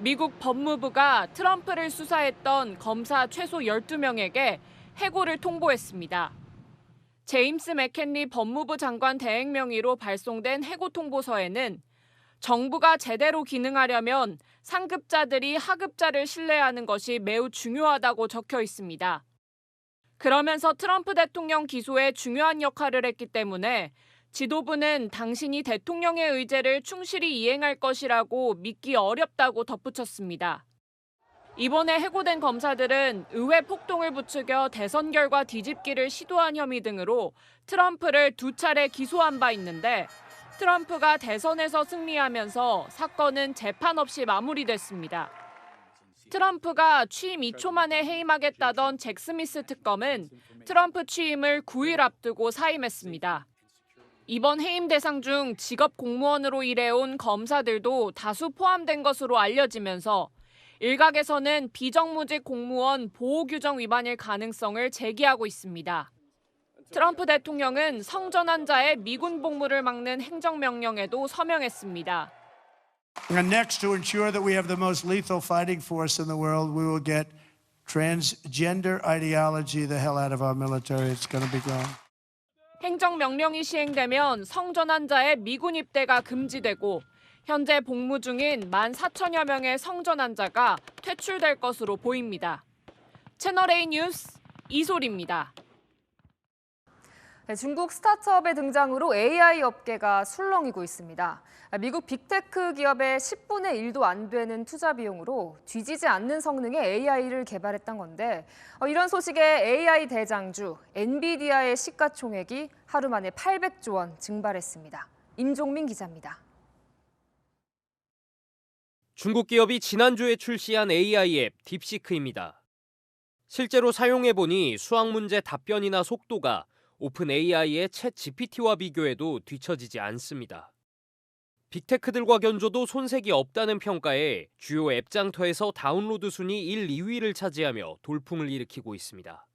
미국 법무부가 트럼프를 수사했던 검사 최소 12명에게 해고를 통보했습니다. 제임스 맥켄리 법무부 장관 대행 명의로 발송된 해고 통보서에는 정부가 제대로 기능하려면 상급자들이 하급자를 신뢰하는 것이 매우 중요하다고 적혀 있습니다. 그러면서 트럼프 대통령 기소에 중요한 역할을 했기 때문에 지도부는 당신이 대통령의 의제를 충실히 이행할 것이라고 믿기 어렵다고 덧붙였습니다. 이번에 해고된 검사들은 의회 폭동을 부추겨 대선 결과 뒤집기를 시도한 혐의 등으로 트럼프를 2차례 기소한 바 있는데 트럼프가 대선에서 승리하면서 사건은 재판 없이 마무리됐습니다. 트럼프가 취임 2초 만에 해임하겠다던 잭 스미스 특검은 트럼프 취임을 9일 앞두고 사임했습니다. 이번 해임 대상 중 직업 공무원으로 일해온 검사들도 다수 포함된 것으로 알려지면서 일각에서는 비정무직 공무원 보호규정 위반일 가능성을 제기하고 있습니다. 트럼프 대통령은 성전환자의 미군 복무를 막는 행정명령에도 서명했습니다. And next, to ensure that we have the most lethal fighting force in the world, we will get transgender ideology the hell out of our military. It's going to be gone. 행정명령이 시행되면 성전환자의 미군 입대가 금지되고 현재 복무 중인 14,000여 명의 성전환자가 퇴출될 것으로 보입니다. 채널A 뉴스 이솔입니다. 중국 스타트업의 등장으로 AI 업계가 술렁이고 있습니다. 미국 빅테크 기업의 10분의 1도 안 되는 투자 비용으로 뒤지지 않는 성능의 AI를 개발했던 건데 이런 소식에 AI 대장주 엔비디아의 시가총액이 하루 만에 800조 원 증발했습니다. 임종민 기자입니다. 중국 기업이 지난주에 출시한 AI 앱 딥시크입니다. 실제로 사용해보니 수학 문제 답변이나 속도가 오픈 AI의 챗 GPT와 비교해도 뒤처지지 않습니다. 빅테크들과 견줘도 손색이 없다는 평가에 주요 앱 장터에서 다운로드 순위 1, 2위를 차지하며 돌풍을 일으키고 있습니다.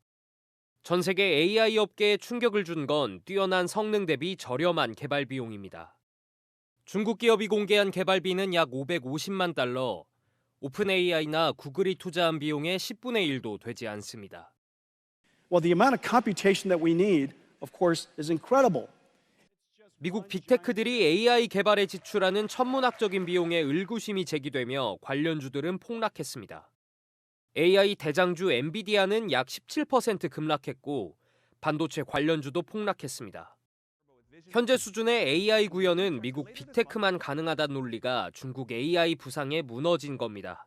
전 세계 AI 업계에 충격을 준 건 뛰어난 성능 대비 저렴한 개발 비용입니다. 중국 기업이 공개한 개발비는 약 550만 달러, 오픈 AI나 구글이 투자한 비용의 10분의 1도 되지 않습니다. Well, the amount of computation that we need, of course, is incredible. 미국 빅테크들이 AI 개발에 지출하는 천문학적인 비용에 의구심이 제기되며 관련주들은 폭락했습니다. AI 대장주 엔비디아는 약 17% 급락했고 반도체 관련주도 폭락했습니다. 현재 수준의 AI 구현은 미국 빅테크만 가능하다는 논리가 중국 AI 부상에 무너진 겁니다.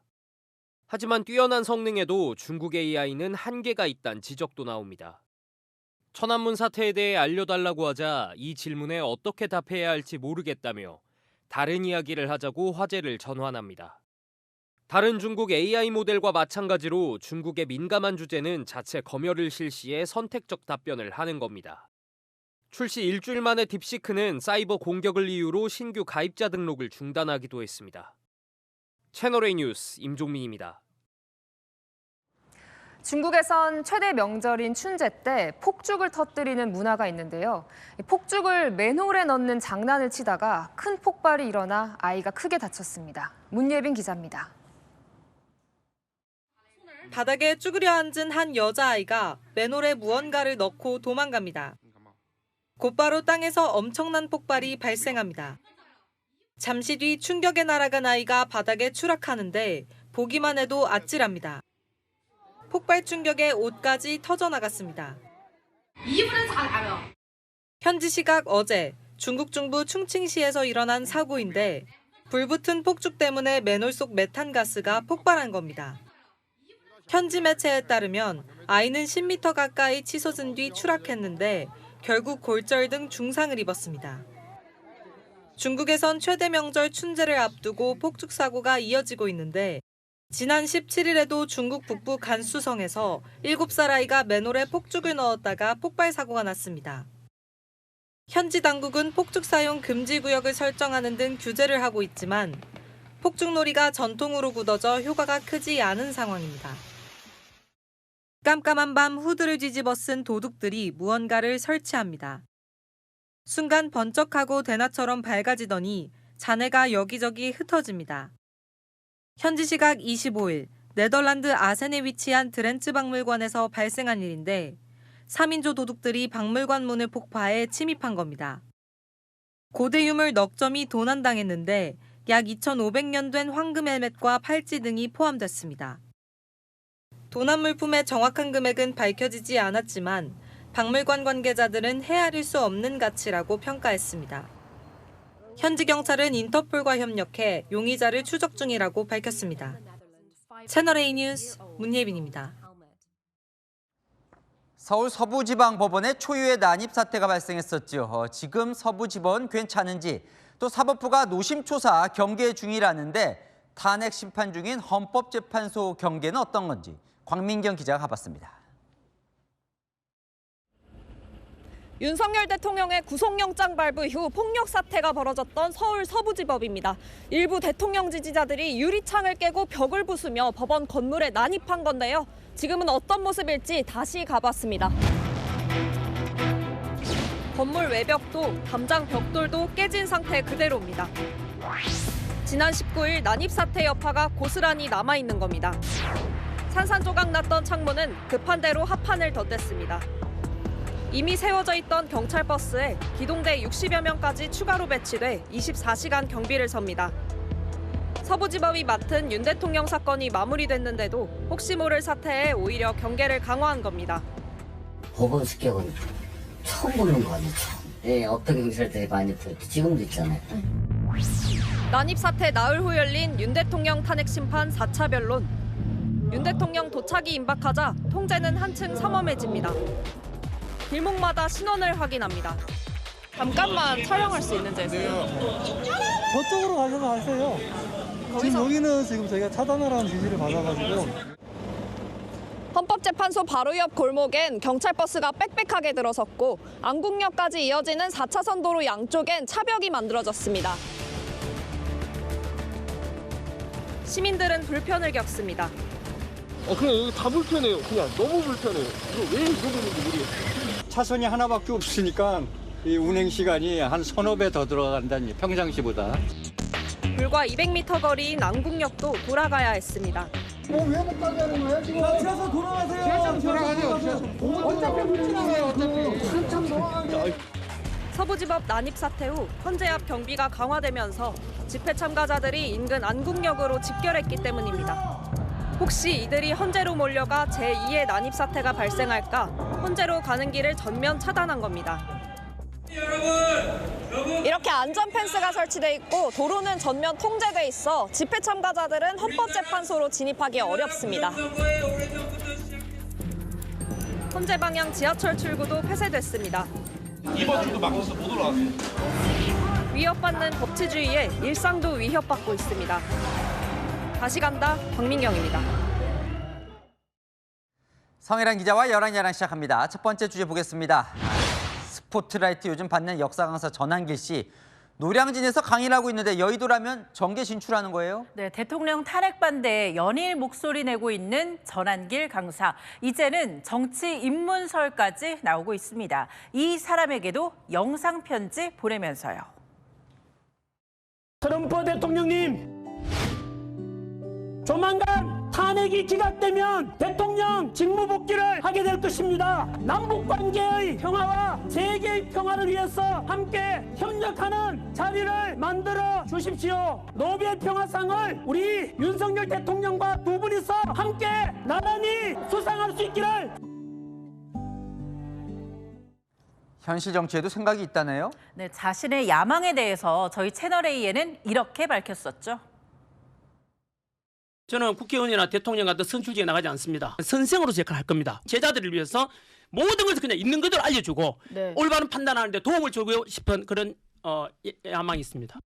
하지만 뛰어난 성능에도 중국 AI는 한계가 있다는 지적도 나옵니다. 천안문 사태에 대해 알려달라고 하자 이 질문에 어떻게 답해야 할지 모르겠다며 다른 이야기를 하자고 화제를 전환합니다. 다른 중국 AI 모델과 마찬가지로 중국의 민감한 주제는 자체 검열을 실시해 선택적 답변을 하는 겁니다. 출시 일주일 만에 딥시크는 사이버 공격을 이유로 신규 가입자 등록을 중단하기도 했습니다. 채널A 뉴스 임종민입니다. 중국에선 최대 명절인 춘제 때 폭죽을 터뜨리는 문화가 있는데요. 폭죽을 맨홀에 넣는 장난을 치다가 큰 폭발이 일어나 아이가 크게 다쳤습니다. 문예빈 기자입니다. 바닥에 쭈그려 앉은 한 여자아이가 맨홀에 무언가를 넣고 도망갑니다. 곧바로 땅에서 엄청난 폭발이 발생합니다. 잠시 뒤 충격에 날아간 아이가 바닥에 추락하는데 보기만 해도 아찔합니다. 폭발 충격에 옷까지 터져나갔습니다. 이유는 잘 알아. 현지 시각 어제 중국 중부 충칭시에서 일어난 사고인데 불붙은 폭죽 때문에 맨홀 속 메탄가스가 폭발한 겁니다. 현지 매체에 따르면 아이는 10m 가까이 치솟은 뒤 추락했는데 결국 골절 등 중상을 입었습니다. 중국에선 최대 명절 춘제를 앞두고 폭죽 사고가 이어지고 있는데 지난 17일에도 중국 북부 간수성에서 7살 아이가 맨홀에 폭죽을 넣었다가 폭발 사고가 났습니다. 현지 당국은 폭죽 사용 금지 구역을 설정하는 등 규제를 하고 있지만 폭죽놀이가 전통으로 굳어져 효과가 크지 않은 상황입니다. 깜깜한 밤 후드를 뒤집어 쓴 도둑들이 무언가를 설치합니다. 순간 번쩍하고 대낮처럼 밝아지더니 잔해가 여기저기 흩어집니다. 현지 시각 25일 네덜란드 아센에 위치한 드렌츠 박물관에서 발생한 일인데 3인조 도둑들이 박물관 문을 폭파해 침입한 겁니다. 고대 유물 넉 점이 도난당했는데 약 2,500년 된 황금 헬멧과 팔찌 등이 포함됐습니다. 도난 물품의 정확한 금액은 밝혀지지 않았지만 박물관 관계자들은 헤아릴 수 없는 가치라고 평가했습니다. 현지 경찰은 인터폴과 협력해 용의자를 추적 중이라고 밝혔습니다. 채널A 뉴스 문예빈입니다. 서울 서부지방법원에 초유의 난입 사태가 발생했었죠. 지금 서부지법은 괜찮은지 또 사법부가 노심초사 경계 중이라는데 탄핵 심판 중인 헌법재판소 경계는 어떤 건지 광민경 기자가 가봤습니다. 윤석열 대통령의 구속영장 발부 이후 폭력 사태가 벌어졌던 서울 서부지법입니다. 일부 대통령 지지자들이 유리창을 깨고 벽을 부수며 법원 건물에 난입한 건데요. 지금은 어떤 모습일지 다시 가봤습니다. 건물 외벽도 담장 벽돌도 깨진 상태 그대로입니다. 지난 19일 난입 사태 여파가 고스란히 남아있는 겁니다. 산산조각 났던 창문은 급한 대로 합판을 덧댔습니다. 이미 세워져 있던 경찰버스에 기동대 60여 명까지 추가로 배치돼 24시간 경비를 섭니다. 서부지법이 맡은 윤 대통령 사건이 마무리됐는데도 혹시 모를 사태에 오히려 경계를 강화한 겁니다. 법원 습격은 처음 보는 거 아니죠? 예, 어떤 경찰들이 많이 보였죠. 지금도 있잖아요. 난입 사태 나흘 후 열린 윤 대통령 탄핵 심판 4차 변론. 윤 대통령 도착이 임박하자 통제는 한층 삼엄해집니다. 길목마다 신원을 확인합니다. 잠깐만 촬영할 수 있는지 해서요. 저쪽으로 가셔서 하세요. 지금 여기는 지금 저희가 차단하라는 지시를 받아가지고. 헌법재판소 바로 옆 골목엔 경찰버스가 빽빽하게 들어섰고 안국역까지 이어지는 4차선 도로 양쪽엔 차벽이 만들어졌습니다. 시민들은 불편을 겪습니다. 그냥 여기 다 불편해요. 그냥 너무 불편해요. 이거 왜 이러는지 모르겠어요. 차선이 하나밖에 없으니까 이 운행 시간이 한 서너 배 더 들어간다니 평상시보다. 불과 200m 거리인 안국역도 돌아가야 했습니다. 왜 못 가게 하는 거예요 지금? 지하철 돌아가세요. 지하철 돌아가세요. 어차피 못 지나가요. 어차피. 한참 돌아가게. 서부지법 난입 사태 후 헌재 앞 경비가 강화되면서 집회 참가자들이 인근 안국역으로 집결했기 때문입니다. 혹시 이들이 헌재로 몰려가 제2의 난입 사태가 발생할까 헌재로 가는 길을 전면 차단한 겁니다. 이렇게 안전 펜스가 설치돼 있고 도로는 전면 통제돼 있어 집회 참가자들은 헌법재판소로 진입하기 어렵습니다. 헌재 방향 지하철 출구도 폐쇄됐습니다. 이번 주도 막혀서 못 올라왔어요. 위협받는 법치주의에 일상도 위협받고 있습니다. 다시 간다, 광민경입니다. 성혜란 기자와 11:11 시작합니다. 첫 번째 주제 보겠습니다. 스포트라이트 요즘 받는 역사 강사 전한길 씨. 노량진에서 강의를 하고 있는데 여의도라면 정계 진출하는 거예요? 네, 대통령 탄핵 반대에 연일 목소리 내고 있는 전한길 강사. 이제는 정치 입문설까지 나오고 있습니다. 이 사람에게도 영상 편지 보내면서요. 트럼프 대통령님, 조만간 탄핵이 기각되면 대통령 직무 복귀를 하게 될 것입니다. 남북 관계의 평화와 세계의 평화를 위해서 함께 협력하는 자리를 만들어 주십시오. 노벨 평화상을 우리 윤석열 대통령과 두 분이서 함께 나란히 수상할 수 있기를. 현실 정치에도 생각이 있다네요. 네, 자신의 야망에 대해서 저희 채널A에는 이렇게 밝혔었죠. 저는 국회의원이나 대통령 같은 선출직에 나가지 않습니다. 선생으로서 역할을 할 겁니다. 제자들을 위해서 모든 것을 그냥 있는 그대로 알려주고 올바른 판단하는 데 도움을 주고 싶은 그런 야망이 있습니다.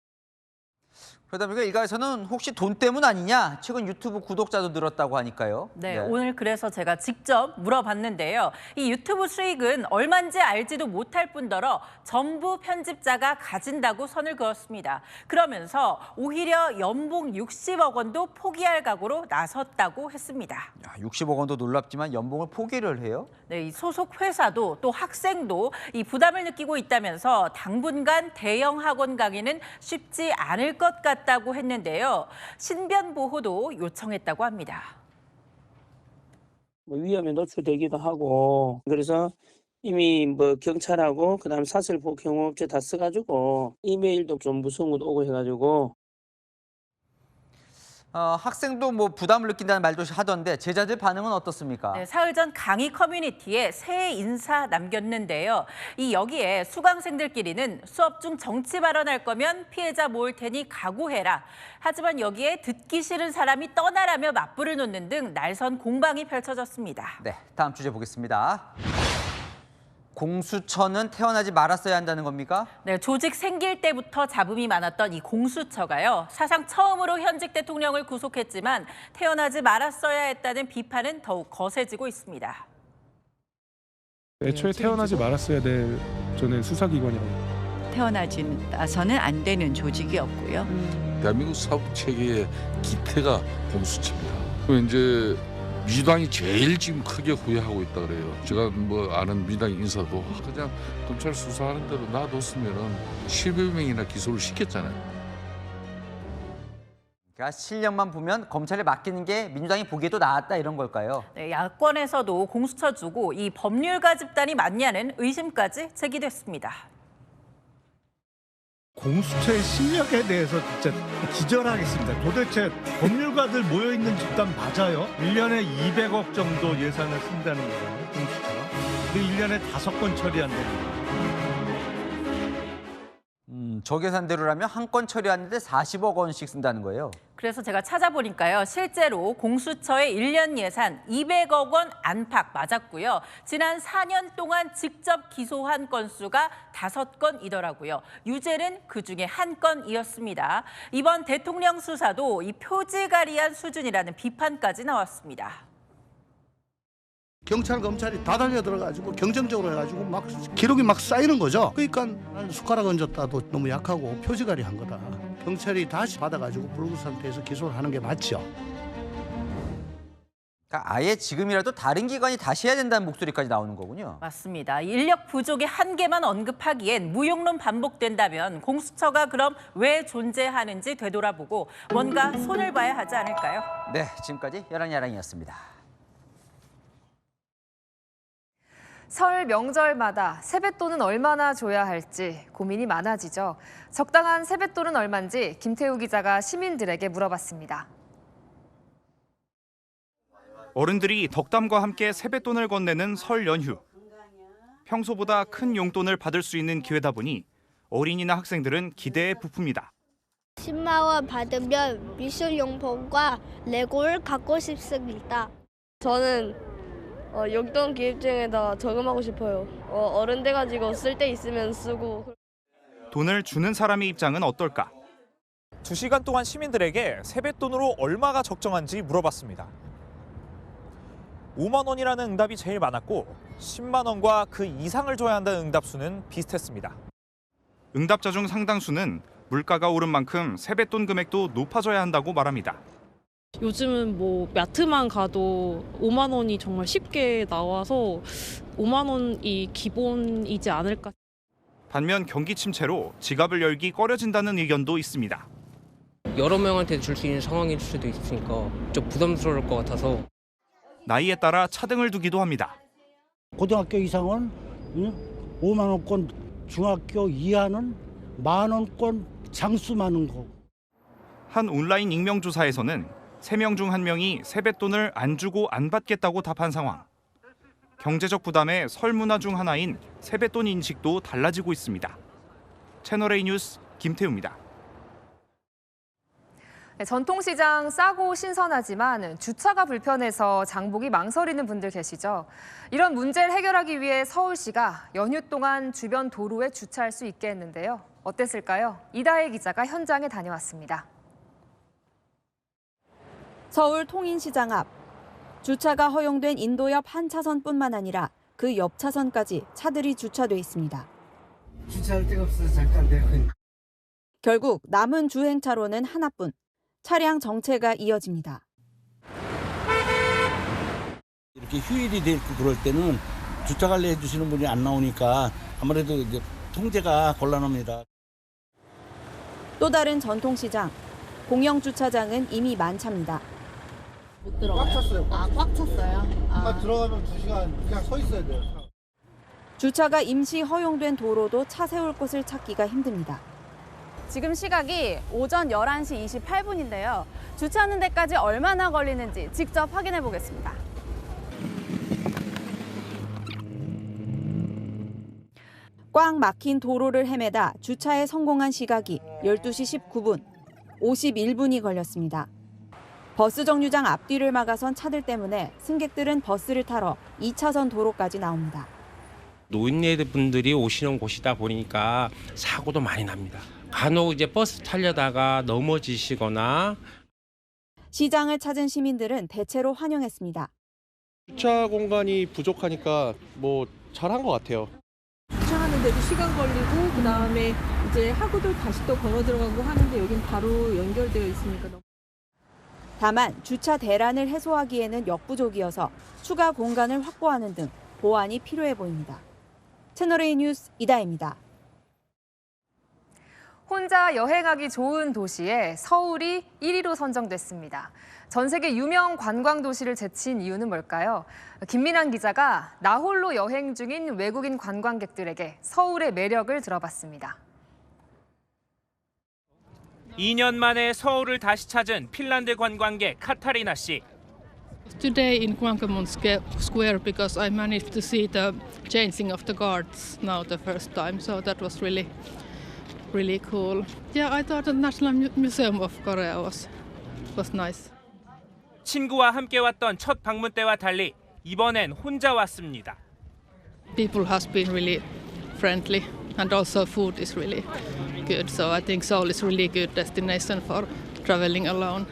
그러다 보니까 일각에서는 혹시 돈 때문 아니냐? 최근 유튜브 구독자도 늘었다고 하니까요. 네, 오늘 그래서 제가 직접 물어봤는데요. 이 유튜브 수익은 얼마인지 알지도 못할 뿐더러 전부 편집자가 가진다고 선을 그었습니다. 그러면서 오히려 연봉 60억 원도 포기할 각오로 나섰다고 했습니다. 60억 원도 놀랍지만 연봉을 포기를 해요? 네, 이 소속 회사도 또 학생도 이 부담을 느끼고 있다면서 당분간 대형 학원 강의는 쉽지 않을 것 같다고 했는데요. 신변 보호도 요청했다고 합니다. 위험에 노출되기도 하고 그래서 이미 경찰하고 그다음 사설보 경호업체 다 써가지고 이메일도 좀 무서운 것도 오고 해가지고. 학생도 부담을 느낀다는 말도 하던데 제자들 반응은 어떻습니까? 네, 사흘 전 강의 커뮤니티에 새해 인사 남겼는데요. 여기에 수강생들끼리는 수업 중 정치 발언할 거면 피해자 모을 테니 각오해라. 하지만 여기에 듣기 싫은 사람이 떠나라며 맞불을 놓는 등 날선 공방이 펼쳐졌습니다. 네, 다음 주제 보겠습니다. 공수처는 태어나지 말았어야 한다는 겁니까? 네, 조직 생길 때부터 잡음이 많았던 이 공수처가요. 사상 처음으로 현직 대통령을 구속했지만 태어나지 말았어야 했다는 비판은 더욱 거세지고 있습니다. 애초에 태어나지 말았어야 될 저는 수사기관이라고. 태어나서는 안 되는 조직이었고요. 대한민국 사법체계의 기태가 공수처입니다. 이제 민주당이 제일 지금 크게 후회하고 있다 그래요. 제가 아는 민주당 인사도 그냥 검찰 수사하는 대로 놔뒀으면은 10여 명이나 기소를 시켰잖아요. 그러니까 실력만 보면 검찰에 맡기는 게 민주당이 보기에도 나았다 이런 걸까요? 네, 야권에서도 공수처 두고 이 법률가 집단이 맞냐는 의심까지 제기됐습니다. 공수처의 실력에 대해서 진짜 기절하겠습니다. 도대체 법률가들 모여있는 집단 맞아요? 1년에 200억 정도 예산을 쓴다는 거잖아요, 공수처가. 그 1년에 5건 처리한다는 거예요. 저 계산대로라면 한 건 처리하는데 40억 원씩 쓴다는 거예요. 그래서 제가 찾아보니까요. 실제로 공수처의 1년 예산 200억 원 안팎 맞았고요. 지난 4년 동안 직접 기소한 건수가 5건이더라고요. 유죄는 그중에 1건이었습니다. 이번 대통령 수사도 이 표지가리한 수준이라는 비판까지 나왔습니다. 경찰, 검찰이 다 달려들어가지고 경쟁적으로 해가지고 막 기록이 막 쌓이는 거죠. 그러니까 숟가락 얹었다도 너무 약하고 표지가리 한 거다. 경찰이 다시 받아가지고 불구 상태에서 기소를 하는 게 맞죠. 그러니까 아예 지금이라도 다른 기관이 다시 해야 된다는 목소리까지 나오는 거군요. 맞습니다. 인력 부족의 한계만 언급하기엔 무용론 반복된다면 공수처가 그럼 왜 존재하는지 되돌아보고 뭔가 손을 봐야 하지 않을까요? 네, 지금까지 야랑야랑이었습니다. 설 명절마다 세뱃돈은 얼마나 줘야 할지 고민이 많아지죠. 적당한 세뱃돈은 얼마인지 김태우 기자가 시민들에게 물어봤습니다. 어른들이 덕담과 함께 세뱃돈을 건네는 설 연휴. 평소보다 큰 용돈을 받을 수 있는 기회다 보니 어린이나 학생들은 기대에 부풉니다. 10만 원 받으면 미술용품과 레고를 갖고 싶습니다. 저는 용돈 기입증에다 저금하고 싶어요. 어른 돼가지고 쓸 때 있으면 쓰고. 돈을 주는 사람의 입장은 어떨까? 2시간 동안 시민들에게 세뱃돈으로 얼마가 적정한지 물어봤습니다. 5만 원이라는 응답이 제일 많았고 10만 원과 그 이상을 줘야 한다는 응답수는 비슷했습니다. 응답자 중 상당수는 물가가 오른 만큼 세뱃돈 금액도 높아져야 한다고 말합니다. 요즘은 마트만 가도 5만 원이 정말 쉽게 나와서 5만 원이 기본이지 않을까. 반면 경기 침체로 지갑을 열기 꺼려진다는 의견도 있습니다. 여러 명한테 줄 수 있는 상황일 수도 있으니까 좀 부담스러울 것 같아서. 나이에 따라 차등을 두기도 합니다. 고등학교 이상은 5만 원권, 중학교 이하는 1만 원권 장수 많은 거. 한 온라인 익명조사에서는 3명 중 1명이 세뱃돈을 안 주고 안 받겠다고 답한 상황. 경제적 부담의 설문화 중 하나인 세뱃돈 인식도 달라지고 있습니다. 채널A 뉴스 김태우입니다. 네, 전통시장 싸고 신선하지만 주차가 불편해서 장보기 망설이는 분들 계시죠? 이런 문제를 해결하기 위해 서울시가 연휴 동안 주변 도로에 주차할 수 있게 했는데요. 어땠을까요? 이다혜 기자가 현장에 다녀왔습니다. 서울 통인시장 앞. 주차가 허용된 인도 옆 한 차선뿐만 아니라 그 옆 차선까지 차들이 주차돼 있습니다. 주차할 데가 없어서 잠깐 내고 있는. 결국 남은 주행차로는 하나뿐. 차량 정체가 이어집니다. 이렇게 휴일이 되고 그럴 때는 주차 관리해 주시는 분이 안 나오니까 아무래도 이제 통제가 곤란합니다. 또 다른 전통시장. 공영 주차장은 이미 만차입니다. 못 들어가요? 꽉 찼어요. 꽉 찼어요? 들어가면 2시간 그냥 서 있어야 돼요. 주차가 임시 허용된 도로도 차 세울 곳을 찾기가 힘듭니다. 지금 시각이 오전 11시 28분인데요. 주차하는 데까지 얼마나 걸리는지 직접 확인해 보겠습니다. 꽉 막힌 도로를 헤매다 주차에 성공한 시각이 12시 19분, 51분이 걸렸습니다. 버스 정류장 앞뒤를 막아선 차들 때문에 승객들은 버스를 타러 2차선 도로까지 나옵니다. 노인네분들이 오시는 곳이다 보니까 사고도 많이 납니다. 간혹 이제 버스 타려다가 넘어지시거나. 시장을 찾은 시민들은 대체로 환영했습니다. 주차 공간이 부족하니까 잘한 것 같아요. 주차하는데도 시간 걸리고 그다음에 이제 하고도 다시 또 걸어 들어가고 하는데 여긴 바로 연결되어 있으니까. 다만 주차 대란을 해소하기에는 역부족이어서 추가 공간을 확보하는 등 보완이 필요해 보입니다. 채널A 뉴스 이다혜입니다. 혼자 여행하기 좋은 도시에 서울이 1위로 선정됐습니다. 전 세계 유명 관광 도시를 제친 이유는 뭘까요? 김민환 기자가 나홀로 여행 중인 외국인 관광객들에게 서울의 매력을 들어봤습니다. 2년 만에 서울을 다시 찾은 핀란드 관광객 카타리나 씨. Today in Gwanghwamun Square because I managed to see the changing of the guards now the first time, so that was really cool. Yeah, I thought the National Museum of Korea was nice. 친구와 함께 왔던 첫 방문 때와 달리 이번엔 혼자 왔습니다. People has been really friendly and also food is really good. So I think Seoul is really good destination for traveling alone.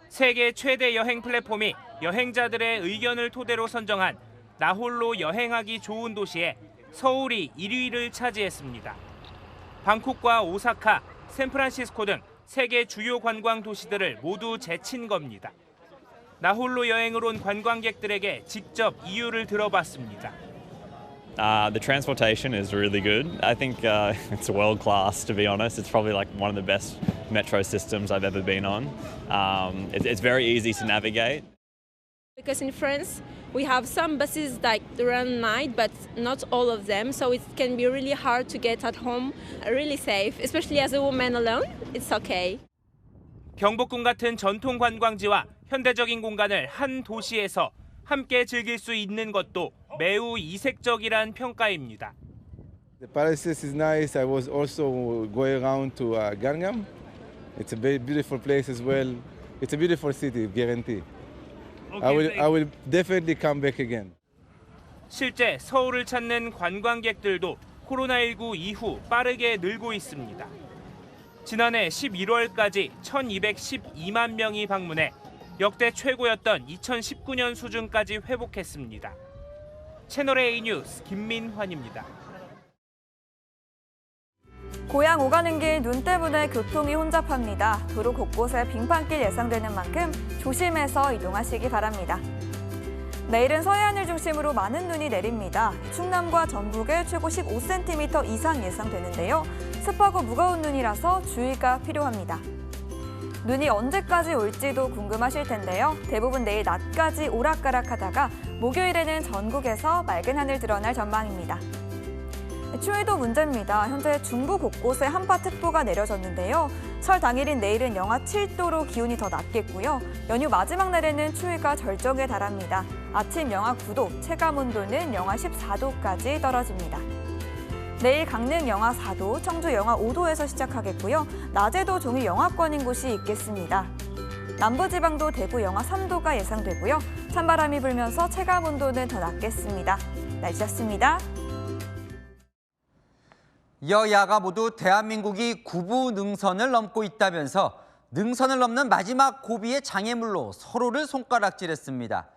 세계 최대 여행 플랫폼이 여행자들의 의견을 토대로 선정한 나홀로 여행하기 좋은 도시에 서울이 1위를 차지했습니다. 방콕과 오사카, 샌프란시스코 등 세계 주요 관광 도시들을 모두 제친 겁니다. 나홀로 여행을 온 관광객들에게 직접 이유를 들어봤습니다. The transportation is really good. I think it's world class, to be honest. It's probably like one of the best metro systems I've ever been on. It's very easy to navigate. Because in France, we have some buses that run at night, but not all of them. So it can be really hard to get at home, really safe, especially as a woman alone. It's okay. 경복궁 같은 전통 관광지와 현대적인 공간을 한 도시에서 함께 즐길 수 있는 것도 매우 이색적이란 평가입니다. The palaces is nice. I was also going around to Gangnam. It's a very beautiful place as well. It's a beautiful city, guarantee. I will definitely come back again. 실제 서울을 찾는 관광객들도 코로나19 이후 빠르게 늘고 있습니다. 지난해 11월까지 1,212만 명이 방문해 역대 최고였던 2019년 수준까지 회복했습니다. 채널A 뉴스 김민환입니다. 고향 오가는 길 눈 때문에 교통이 혼잡합니다. 도로 곳곳에 빙판길 예상되는 만큼 조심해서 이동하시기 바랍니다. 내일은 서해안을 중심으로 많은 눈이 내립니다. 충남과 전북에 최고 15cm 이상 예상되는데요. 습하고 무거운 눈이라서 주의가 필요합니다. 눈이 언제까지 올지도 궁금하실 텐데요. 대부분 내일 낮까지 오락가락하다가 목요일에는 전국에서 맑은 하늘 드러날 전망입니다. 추위도 문제입니다. 현재 중부 곳곳에 한파특보가 내려졌는데요. 설 당일인 내일은 영하 7도로 기온이 더 낮겠고요. 연휴 마지막 날에는 추위가 절정에 달합니다. 아침 영하 9도, 체감온도는 영하 14도까지 떨어집니다. 내일 강릉 영하 4도, 청주 영하 5도에서 시작하겠고요. 낮에도 종일 영하권인 곳이 있겠습니다. 남부지방도 대구 영하 3도가 예상되고요. 찬바람이 불면서 체감온도는 더 낮겠습니다. 날씨였습니다. 여야가 모두 대한민국이 구부 능선을 넘고 있다면서 능선을 넘는 마지막 고비의 장애물로 서로를 손가락질했습니다.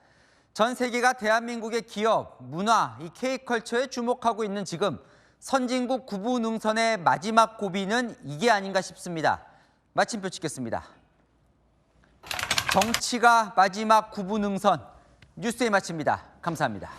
전 세계가 대한민국의 기업, 문화, 이 K컬처에 주목하고 있는 지금 선진국 구부 능선의 마지막 고비는 이게 아닌가 싶습니다. 마침표 찍겠습니다. 정치가 마지막 구부 능선, 뉴스에 마칩니다. 감사합니다.